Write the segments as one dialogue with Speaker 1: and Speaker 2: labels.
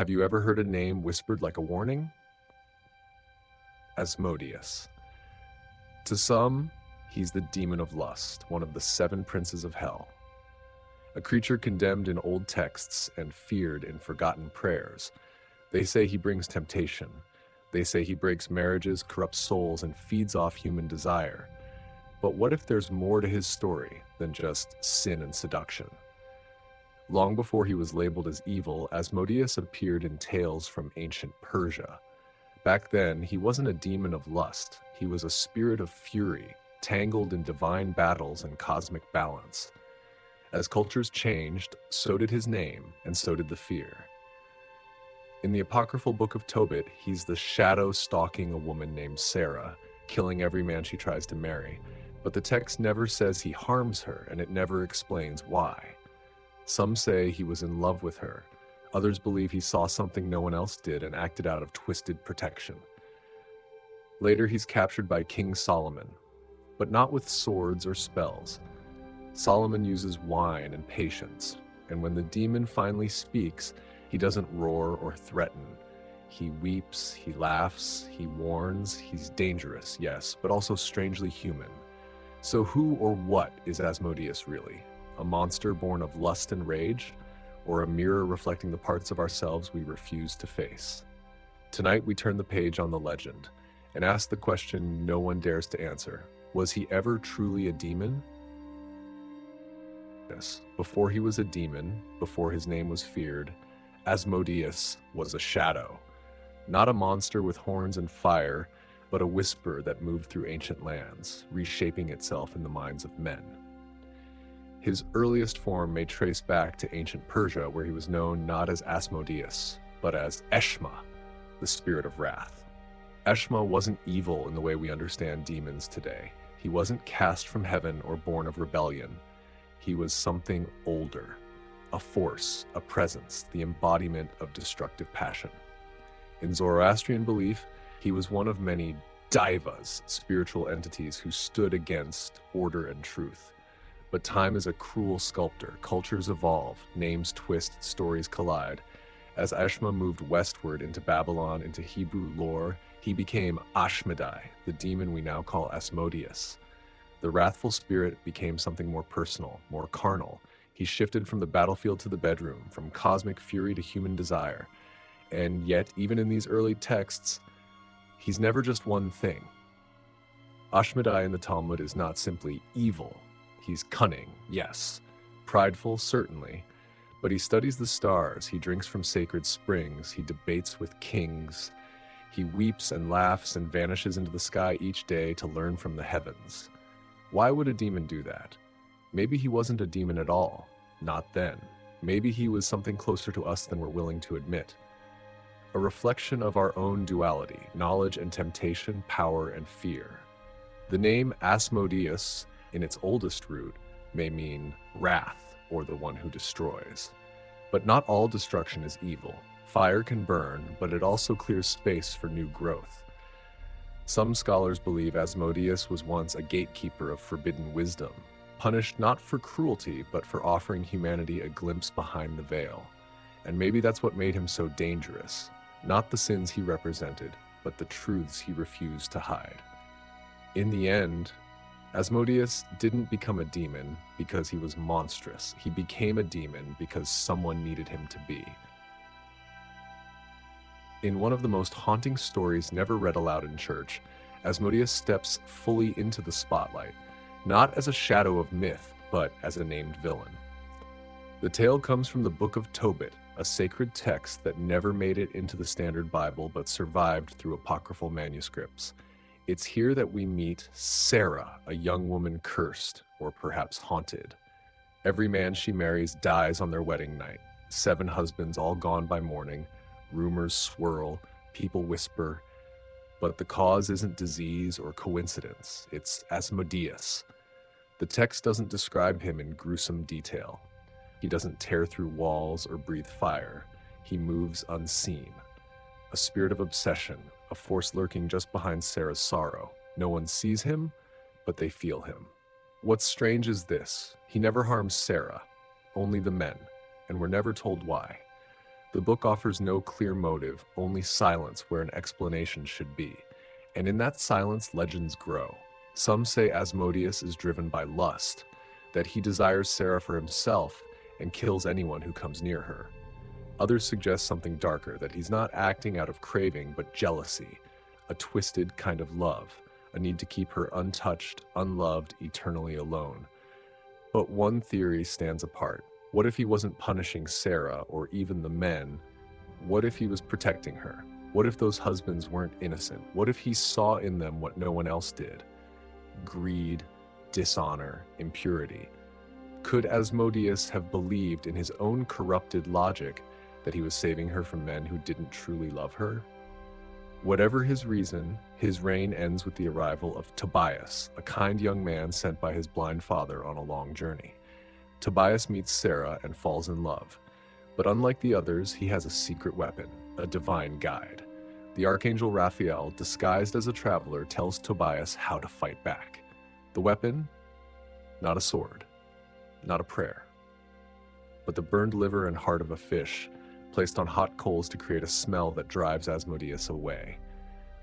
Speaker 1: Have you ever heard a name whispered like a warning? Asmodeus. To some, he's the demon of lust, one of the 7 princes of hell. A creature condemned in old texts and feared in forgotten prayers. They say he brings temptation. They say he breaks marriages, corrupts souls, and feeds off human desire. But what if there's more to his story than just sin and seduction? Long before he was labeled as evil, Asmodeus appeared in tales from ancient Persia. Back then, he wasn't a demon of lust. He was a spirit of fury, tangled in divine battles and cosmic balance. As cultures changed, so did his name, and so did the fear. In the apocryphal Book of Tobit, he's the shadow stalking a woman named Sarah, killing every man she tries to marry. But the text never says he harms her, and it never explains why. Some say he was in love with her. Others believe he saw something no one else did and acted out of twisted protection. Later, he's captured by King Solomon, but not with swords or spells. Solomon uses wine and patience, and when the demon finally speaks, he doesn't roar or threaten. He weeps, he laughs, he warns. He's dangerous, yes, but also strangely human. So who or what is Asmodeus really? A monster born of lust and rage? Or a mirror reflecting the parts of ourselves we refuse to face? Tonight we turn the page on the legend and ask the question no one dares to answer. Was he ever truly a demon? Yes. Before he was a demon, before his name was feared, Asmodeus was a shadow. Not a monster with horns and fire, but a whisper that moved through ancient lands, reshaping itself in the minds of men. His earliest form may trace back to ancient Persia, where he was known not as Asmodeus, but as Eshma, the spirit of wrath. Eshma wasn't evil in the way we understand demons today. He wasn't cast from heaven or born of rebellion. He was something older, a force, a presence, the embodiment of destructive passion. In Zoroastrian belief, he was one of many daivas, spiritual entities who stood against order and truth. But time is a cruel sculptor. Cultures evolve, names twist, stories collide. As Eshma moved westward into Babylon, into Hebrew lore, he became Ashmedai, the demon we now call Asmodeus. The wrathful spirit became something more personal, more carnal. He shifted from the battlefield to the bedroom, from cosmic fury to human desire. And yet, even in these early texts, he's never just one thing. Ashmedai in the Talmud is not simply evil. He's cunning, yes. Prideful, certainly. But he studies the stars, he drinks from sacred springs, he debates with kings. He weeps and laughs and vanishes into the sky each day to learn from the heavens. Why would a demon do that? Maybe he wasn't a demon at all. Not then. Maybe he was something closer to us than we're willing to admit. A reflection of our own duality, knowledge and temptation, power and fear. The name Asmodeus, in its oldest root, may mean wrath, or the one who destroys. But not all destruction is evil. Fire can burn, but it also clears space for new growth. Some scholars believe Asmodeus was once a gatekeeper of forbidden wisdom, punished not for cruelty, but for offering humanity a glimpse behind the veil. And maybe that's what made him so dangerous. Not the sins he represented, but the truths he refused to hide. In the end, Asmodeus didn't become a demon because he was monstrous. He became a demon because someone needed him to be. In one of the most haunting stories never read aloud in church, Asmodeus steps fully into the spotlight, not as a shadow of myth, but as a named villain. The tale comes from the Book of Tobit, a sacred text that never made it into the standard Bible but survived through apocryphal manuscripts. It's here that we meet Sarah, a young woman cursed, or perhaps haunted. Every man she marries dies on their wedding night. 7 husbands all gone by morning. Rumors swirl, people whisper. But the cause isn't disease or coincidence. It's Asmodeus. The text doesn't describe him in gruesome detail. He doesn't tear through walls or breathe fire. He moves unseen. A spirit of obsession, a force lurking just behind Sarah's sorrow. No one sees him, but they feel him. What's strange is this: he never harms Sarah, only the men, and we're never told why. The book offers no clear motive, only silence where an explanation should be. And in that silence, legends grow. Some say Asmodeus is driven by lust, that he desires Sarah for himself and kills anyone who comes near her. Others suggest something darker, that he's not acting out of craving, but jealousy, a twisted kind of love, a need to keep her untouched, unloved, eternally alone. But one theory stands apart. What if he wasn't punishing Sarah or even the men? What if he was protecting her? What if those husbands weren't innocent? What if he saw in them what no one else did? Greed, dishonor, impurity. Could Asmodeus have believed in his own corrupted logic that he was saving her from men who didn't truly love her? Whatever his reason, his reign ends with the arrival of Tobias, a kind young man sent by his blind father on a long journey. Tobias meets Sarah and falls in love. But unlike the others, he has a secret weapon, a divine guide. The archangel Raphael, disguised as a traveler, tells Tobias how to fight back. The weapon? Not a sword, not a prayer, but the burned liver and heart of a fish, placed on hot coals to create a smell that drives Asmodeus away.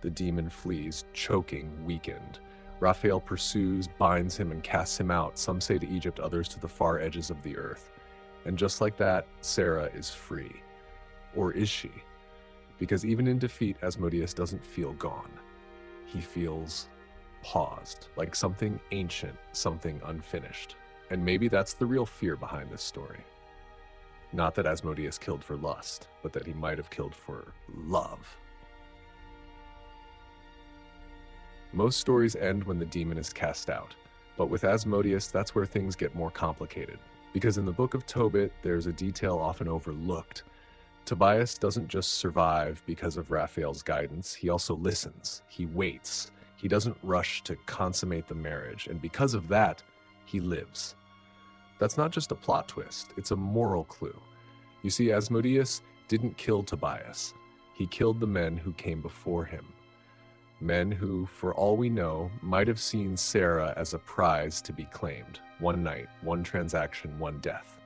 Speaker 1: The demon flees, choking, weakened. Raphael pursues, binds him, and casts him out, some say to Egypt, others to the far edges of the earth. And just like that, Sarah is free. Or is she? Because even in defeat, Asmodeus doesn't feel gone. He feels paused, like something ancient, something unfinished. And maybe that's the real fear behind this story. Not that Asmodeus killed for lust, but that he might have killed for love. Most stories end when the demon is cast out, but with Asmodeus, that's where things get more complicated. Because in the Book of Tobit, there's a detail often overlooked. Tobias doesn't just survive because of Raphael's guidance, he also listens, he waits. He doesn't rush to consummate the marriage, and because of that, he lives. That's not just a plot twist, it's a moral clue. You see, Asmodeus didn't kill Tobias. He killed the men who came before him. Men who, for all we know, might have seen Sarah as a prize to be claimed. One night, one transaction, one death.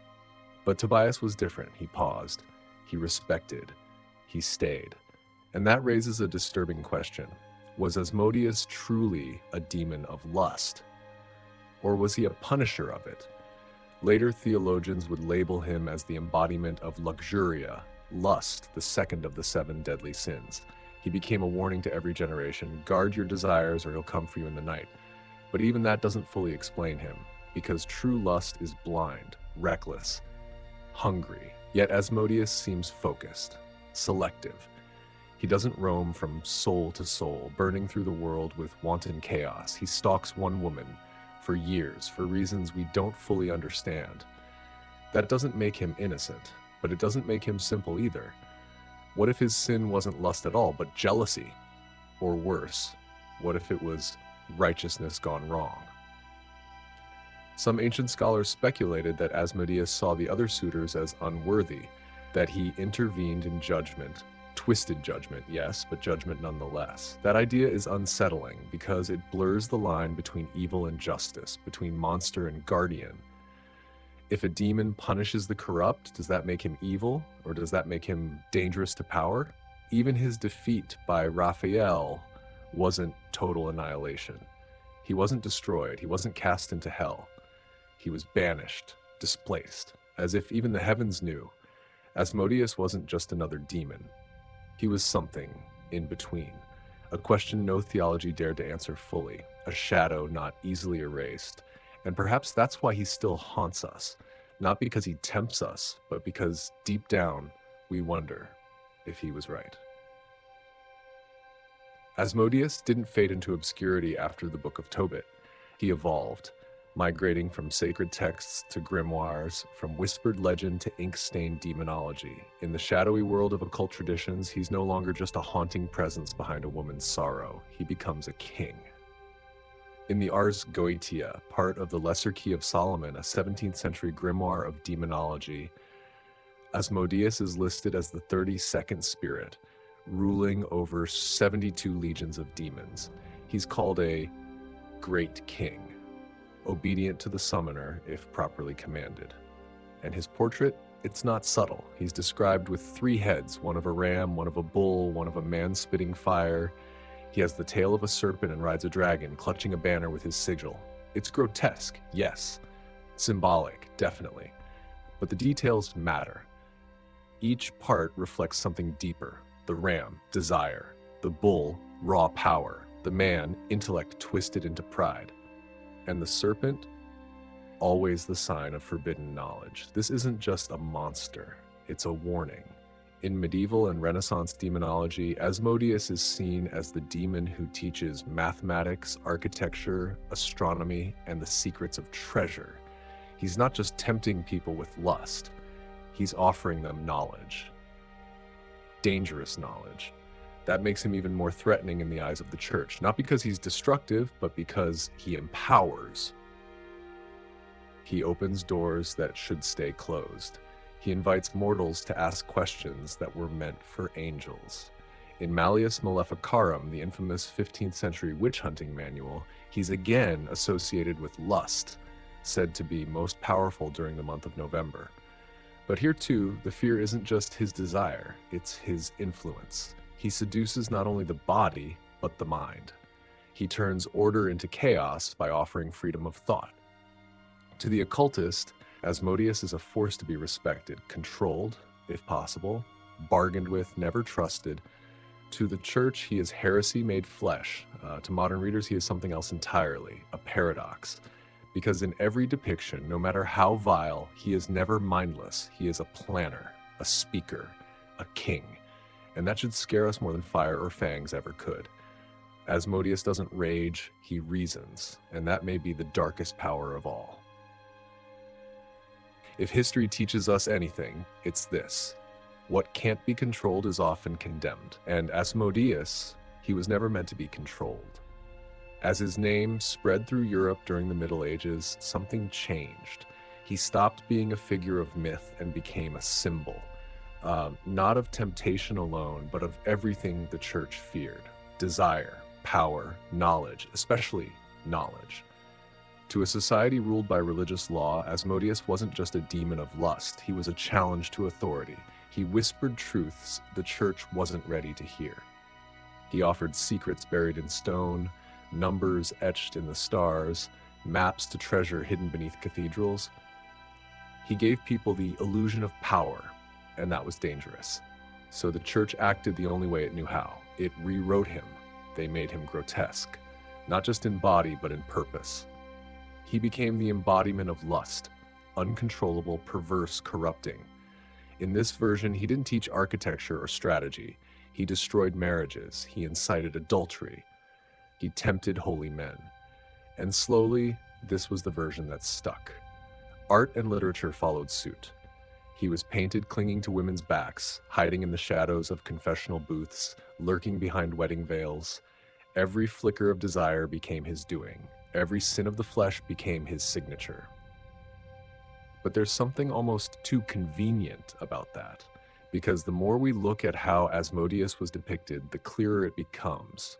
Speaker 1: But Tobias was different. He paused. He respected. He stayed. And that raises a disturbing question. Was Asmodeus truly a demon of lust? Or was he a punisher of it? Later theologians would label him as the embodiment of luxuria, lust, the second of the 7 deadly sins. He became a warning to every generation, guard your desires or he'll come for you in the night. But even that doesn't fully explain him, because true lust is blind, reckless, hungry. Yet Asmodeus seems focused, selective. He doesn't roam from soul to soul, burning through the world with wanton chaos. He stalks one woman for years, for reasons we don't fully understand. That doesn't make him innocent, but it doesn't make him simple either. What if his sin wasn't lust at all, but jealousy? Or worse, what if it was righteousness gone wrong? Some ancient scholars speculated that Asmodeus saw the other suitors as unworthy, that he intervened in judgment. Twisted judgment, yes, but judgment nonetheless. That idea is unsettling because it blurs the line between evil and justice, between monster and guardian. If a demon punishes the corrupt, does that make him evil, or does that make him dangerous to power? Even his defeat by Raphael wasn't total annihilation. He wasn't destroyed, he wasn't cast into hell. He was banished, displaced, as if even the heavens knew. Asmodeus wasn't just another demon. He was something in between, a question no theology dared to answer fully, a shadow not easily erased. And perhaps that's why he still haunts us, not because he tempts us, but because deep down we wonder if he was right. Asmodeus didn't fade into obscurity after the Book of Tobit. He evolved, migrating from sacred texts to grimoires, from whispered legend to ink-stained demonology. In the shadowy world of occult traditions, he's no longer just a haunting presence behind a woman's sorrow. He becomes a king. In the Ars Goetia, part of the Lesser Key of Solomon, a 17th century grimoire of demonology, Asmodeus is listed as the 32nd spirit, ruling over 72 legions of demons. He's called a great king, obedient to the summoner if properly commanded. And his portrait? It's not subtle. He's described with 3 heads, one of a ram, one of a bull, one of a man spitting fire. He has the tail of a serpent and rides a dragon, clutching a banner with his sigil. It's grotesque, yes. Symbolic, definitely. But the details matter. Each part reflects something deeper. The ram, desire. The bull, raw power. The man, intellect twisted into pride. And the serpent, always the sign of forbidden knowledge. This isn't just a monster, it's a warning. In medieval and Renaissance demonology, Asmodeus is seen as the demon who teaches mathematics, architecture, astronomy, and the secrets of treasure. He's not just tempting people with lust, he's offering them knowledge. Dangerous knowledge. That makes him even more threatening in the eyes of the church, not because he's destructive, but because he empowers. He opens doors that should stay closed. He invites mortals to ask questions that were meant for angels. In Malleus Maleficarum, the infamous 15th century witch hunting manual, he's again associated with lust, said to be most powerful during the month of November. But here too, the fear isn't just his desire, it's his influence. He seduces not only the body, but the mind. He turns order into chaos by offering freedom of thought. To the occultist, Asmodeus is a force to be respected, controlled, if possible, bargained with, never trusted. To the church, he is heresy made flesh. To modern readers, he is something else entirely, a paradox. Because in every depiction, no matter how vile, he is never mindless. He is a planner, a speaker, a king. And that should scare us more than fire or fangs ever could. Asmodeus doesn't rage, he reasons, and that may be the darkest power of all. If history teaches us anything, it's this. What can't be controlled is often condemned, and Asmodeus, he was never meant to be controlled. As his name spread through Europe during the Middle Ages, something changed. He stopped being a figure of myth and became a symbol. Not of temptation alone, but of everything the church feared. Desire, power, knowledge, especially knowledge. To a society ruled by religious law, Asmodeus wasn't just a demon of lust, he was a challenge to authority. He whispered truths the church wasn't ready to hear. He offered secrets buried in stone, numbers etched in the stars, maps to treasure hidden beneath cathedrals. He gave people the illusion of power, and that was dangerous. So the church acted the only way it knew how. It rewrote him. They made him grotesque, not just in body, but in purpose. He became the embodiment of lust, uncontrollable, perverse, corrupting. In this version, he didn't teach architecture or strategy. He destroyed marriages. He incited adultery. He tempted holy men. And slowly, this was the version that stuck. Art and literature followed suit. He was painted clinging to women's backs, hiding in the shadows of confessional booths, lurking behind wedding veils. Every flicker of desire became his doing. Every sin of the flesh became his signature. But there's something almost too convenient about that, because the more we look at how Asmodeus was depicted, the clearer it becomes.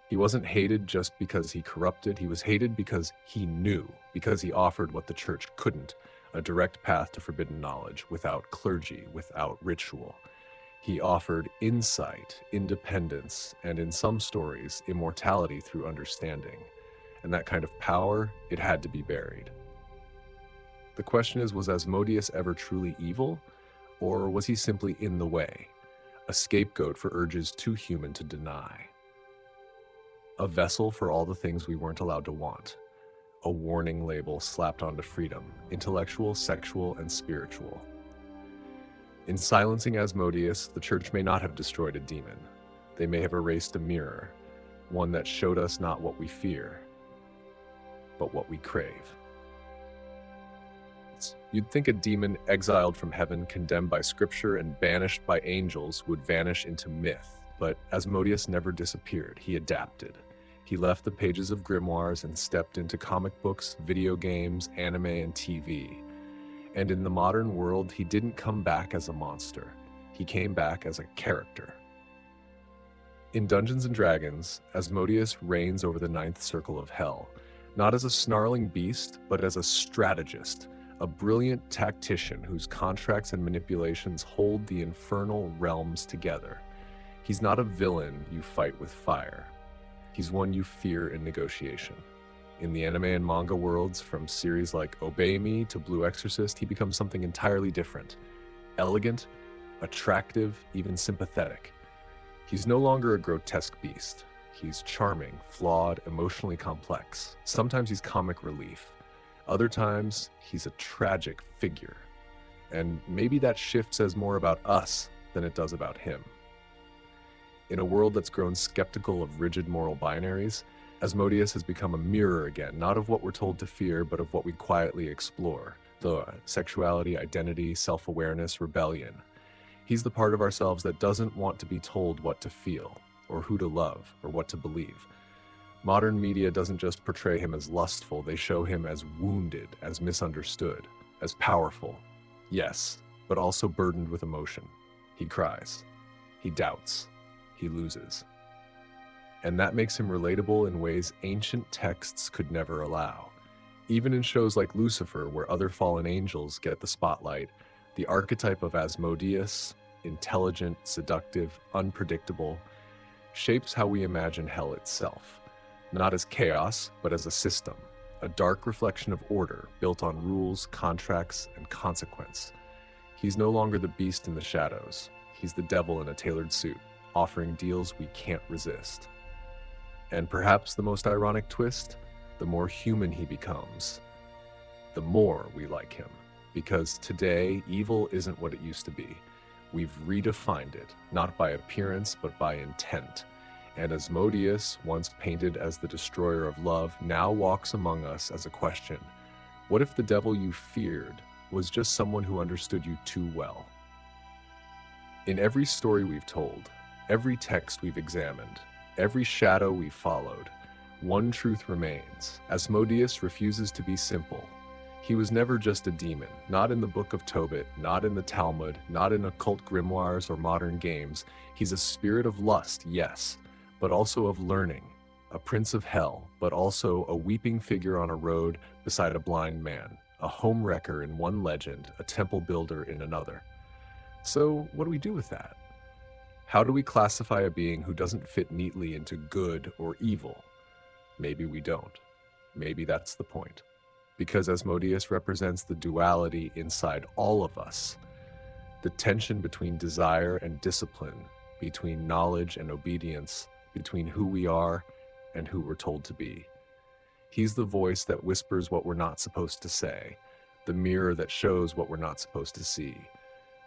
Speaker 1: He wasn't hated just because he corrupted, he was hated because he knew, because he offered what the church couldn't, a direct path to forbidden knowledge, without clergy, without ritual. He offered insight, independence, and in some stories, immortality through understanding. And that kind of power, it had to be buried. The question is, was Asmodeus ever truly evil, or was he simply in the way, a scapegoat for urges too human to deny? A vessel for all the things we weren't allowed to want, a warning label slapped onto freedom, intellectual, sexual, and spiritual. In silencing Asmodeus, the church may not have destroyed a demon. They may have erased a mirror, one that showed us not what we fear, but what we crave. You'd think a demon exiled from heaven, condemned by scripture, and banished by angels would vanish into myth, but Asmodeus never disappeared. He adapted. He left the pages of grimoires and stepped into comic books, video games, anime, and TV. And in the modern world, he didn't come back as a monster. He came back as a character. In Dungeons & Dragons, Asmodeus reigns over the ninth circle of hell, not as a snarling beast, but as a strategist, a brilliant tactician whose contracts and manipulations hold the infernal realms together. He's not a villain you fight with fire. He's one you fear in negotiation. In the anime and manga worlds, from series like Obey Me to Blue Exorcist, he becomes something entirely different. Elegant, attractive, even sympathetic. He's no longer a grotesque beast. He's charming, flawed, emotionally complex. Sometimes he's comic relief. Other times, he's a tragic figure. And maybe that shift says more about us than it does about him. In a world that's grown skeptical of rigid moral binaries, Asmodeus has become a mirror again, not of what we're told to fear, but of what we quietly explore. The sexuality, identity, self-awareness, rebellion. He's the part of ourselves that doesn't want to be told what to feel, or who to love, or what to believe. Modern media doesn't just portray him as lustful, they show him as wounded, as misunderstood, as powerful. Yes, but also burdened with emotion. He cries. He doubts. He loses. And that makes him relatable in ways ancient texts could never allow. Even in shows like Lucifer, where other fallen angels get the spotlight, the archetype of Asmodeus, intelligent, seductive, unpredictable, shapes how we imagine hell itself. Not as chaos, but as a system, a dark reflection of order built on rules, contracts, and consequence. He's no longer the beast in the shadows. He's the devil in a tailored suit, offering deals we can't resist. And perhaps the most ironic twist, the more human he becomes, the more we like him. Because today, evil isn't what it used to be. We've redefined it, not by appearance, but by intent. And Asmodeus, once painted as the destroyer of love, now walks among us as a question. What if the devil you feared was just someone who understood you too well? In every story we've told, every text we've examined, every shadow we've followed, one truth remains. Asmodeus refuses to be simple. He was never just a demon, not in the Book of Tobit, not in the Talmud, not in occult grimoires or modern games. He's a spirit of lust, yes, but also of learning, a prince of hell, but also a weeping figure on a road beside a blind man, a home wrecker in one legend, a temple builder in another. So what do we do with that? How do we classify a being who doesn't fit neatly into good or evil? Maybe we don't. Maybe that's the point. Because Asmodeus represents the duality inside all of us, the tension between desire and discipline, between knowledge and obedience, between who we are and who we're told to be. He's the voice that whispers what we're not supposed to say, the mirror that shows what we're not supposed to see,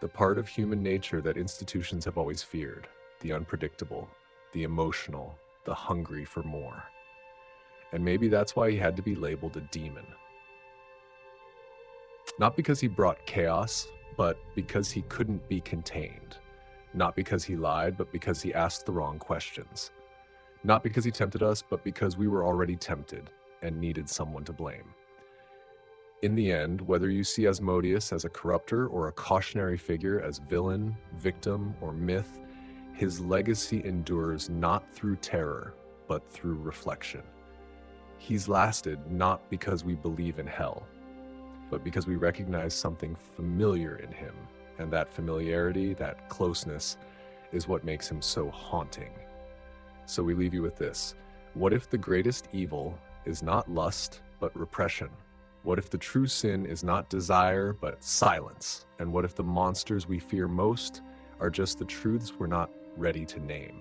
Speaker 1: the part of human nature that institutions have always feared, the unpredictable, the emotional, the hungry for more. And maybe that's why he had to be labeled a demon. Not because he brought chaos, but because he couldn't be contained. Not because he lied, but because he asked the wrong questions. Not because he tempted us, but because we were already tempted and needed someone to blame. In the end, whether you see Asmodeus as a corrupter or a cautionary figure, as villain, victim, or myth, his legacy endures not through terror, but through reflection. He's lasted not because we believe in hell, but because we recognize something familiar in him, and that familiarity, that closeness, is what makes him so haunting. So we leave you with this. What if the greatest evil is not lust, but repression? What if the true sin is not desire, but silence? And what if the monsters we fear most are just the truths we're not ready to name?